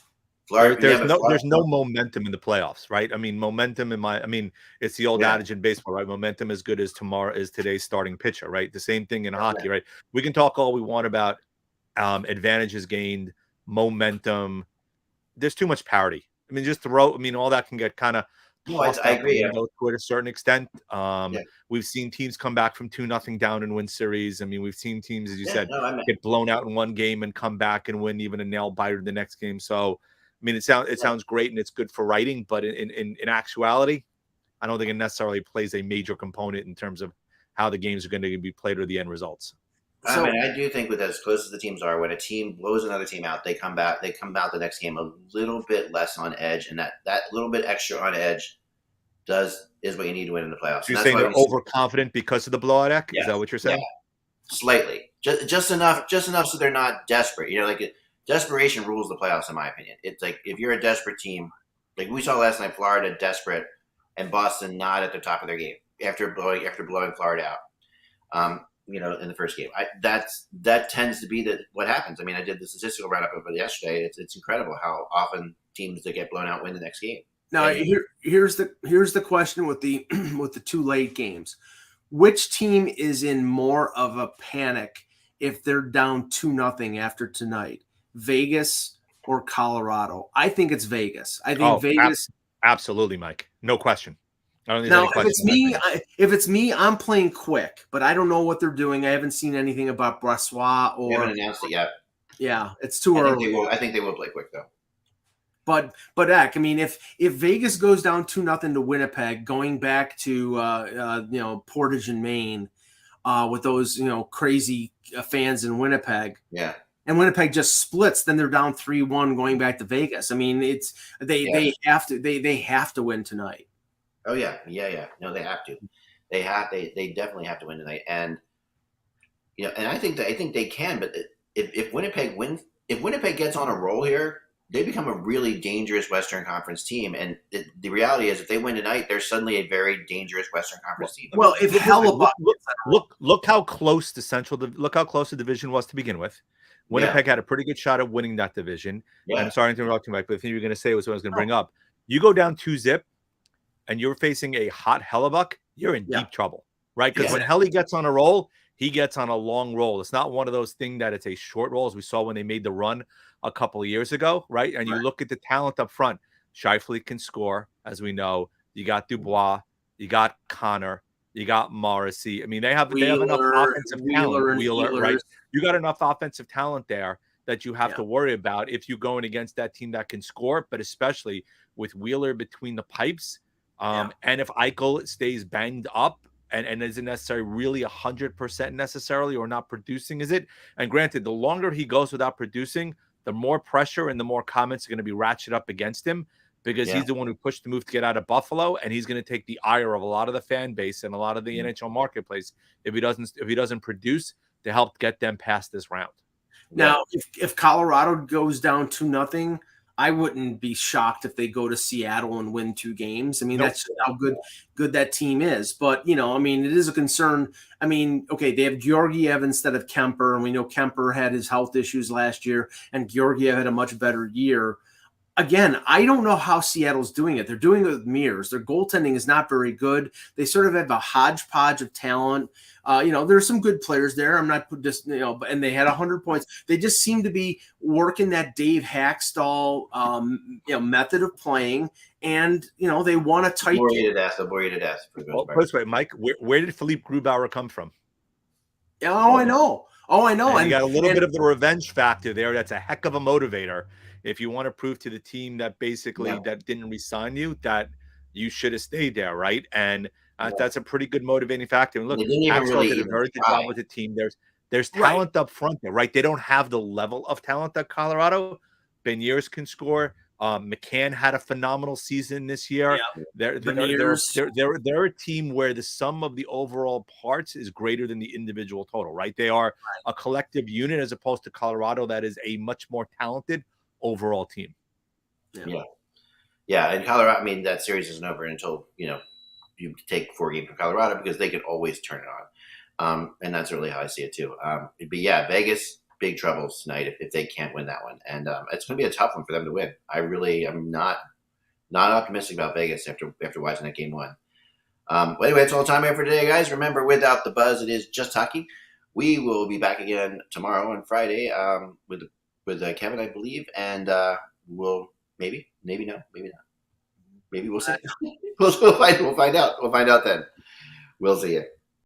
There's no momentum in the playoffs, right? I mean, it's the old adage in baseball, right? Momentum is good as today's starting pitcher, right? The same thing in hockey, right? We can talk all we want about advantages gained, momentum. There's too much parity. I mean, all that can get kind of tossed I agree, to a certain extent. We've seen teams come back from 2-0 down and win series. I mean, we've seen teams, as you said, get blown out in one game and come back and win even a nail biter the next game. So, I mean, it sounds great and it's good for writing, but in actuality, I don't think it necessarily plays a major component in terms of how the games are going to be played or the end results. I do think with as close as the teams are, when a team blows another team out, they come out the next game a little bit less on edge, and that little bit extra on edge is what you need to win in the playoffs. So you're saying they're overconfident because of the blowout act? Is that what you're saying? Yeah. Slightly, just enough so they're not desperate. Desperation rules the playoffs, in my opinion. It's like if you're a desperate team, like we saw last night, Florida desperate and Boston not at the top of their game after blowing Florida out. In the first game, that tends to be what happens. I mean, I did the statistical roundup of it yesterday. It's incredible how often teams that get blown out win the next game. Now, here's the question with the 2 late games. which team is in more of a panic if they're down 2-0 after tonight? Vegas or Colorado? I think it's Vegas. I think Vegas. Absolutely, Mike. No question. I don't think Now, there's any question. if it's me, I'm playing quick, but I don't know what they're doing. I haven't seen anything about Brassois They or. haven't announced it yet. Yeah, it's too early. I think they will play quick though. But Eck, I mean, if Vegas goes down 2-0 to Winnipeg, going back to Portage and Maine, with those crazy fans in Winnipeg, yeah, and Winnipeg just splits, then they're down 3-1 going back to Vegas. I mean, they have to win tonight. Oh yeah. No, they have to. They definitely have to win tonight, and and I think they can. But if Winnipeg wins, if Winnipeg gets on a roll here, they become a really dangerous Western Conference team. And the reality is, if they win tonight, they're suddenly a very dangerous Western Conference team. Well, if Hellebuyck look how close the division was to begin with. Winnipeg had a pretty good shot at winning that division. Yeah. I'm sorry to interrupt you, Mike, but the thing you were going to say was what I was going to bring up. You go down 2-0, and you're facing a hot Hellebuyck, you're in deep trouble, right? Because when Helly gets on a roll, he gets on a long roll. It's not one of those things that it's a short roll, as we saw when they made the run a couple of years ago, right? And you look at the talent up front. Scheifele can score, as we know. You got Dubois, you got Connor, you got Morrissey. I mean, they have enough offensive talent. Wheeler, right? You got enough offensive talent there that you have to worry about if you're going against that team that can score, but especially with Wheeler between the pipes. And if Eichel stays banged up and isn't necessarily really 100% necessarily or not producing, is it? And granted, the longer he goes without producing, the more pressure and the more comments are going to be ratcheted up against him because he's the one who pushed the move to get out of Buffalo, and he's going to take the ire of a lot of the fan base and a lot of the NHL marketplace if he doesn't produce to help get them past this round. Now, if Colorado goes down 2-0, I wouldn't be shocked if they go to Seattle and win 2 games. I mean, that's how good that team is. But, I mean, it is a concern. I mean, okay, they have Georgiev instead of Kemper, and we know Kemper had his health issues last year, and Georgiev had a much better year. Again, I don't know how Seattle's doing it. They're doing it with mirrors. Their goaltending is not very good. They sort of have a hodgepodge of talent. There's some good players there. I'm not just, and they had 100 points. They just seem to be working that Dave Hackstall, method of playing. And, they want a tight. They'll bore you to death. First way, Mike, where did Philippe Grubauer come from? Oh, I know. And you got a little bit of the revenge factor there. That's a heck of a motivator. If you want to prove to the team that basically that didn't resign you, that you should have stayed there, right? And that's a pretty good motivating factor. And look, Axel did a very good job with the team. There's talent up front there, right? They don't have the level of talent that Colorado. Beniers can score. McCann had a phenomenal season this year. Yeah. They're a team where the sum of the overall parts is greater than the individual total, right? They are a collective unit as opposed to Colorado that is a much more talented overall team. Yeah. And Colorado, I mean, that series isn't over until, you take 4 games from Colorado because they can always turn it on. And that's really how I see it too. But yeah, Vegas, big troubles tonight if they can't win that one. And it's going to be a tough one for them to win. I really am not optimistic about Vegas after watching that game 1. Well, anyway, that's all the time we have for today, guys. Remember, without the buzz, it is just hockey. We will be back again tomorrow on Friday with Kevin, I believe, and we'll maybe no, maybe not. Maybe we'll see. We'll find out. We'll find out then. We'll see you.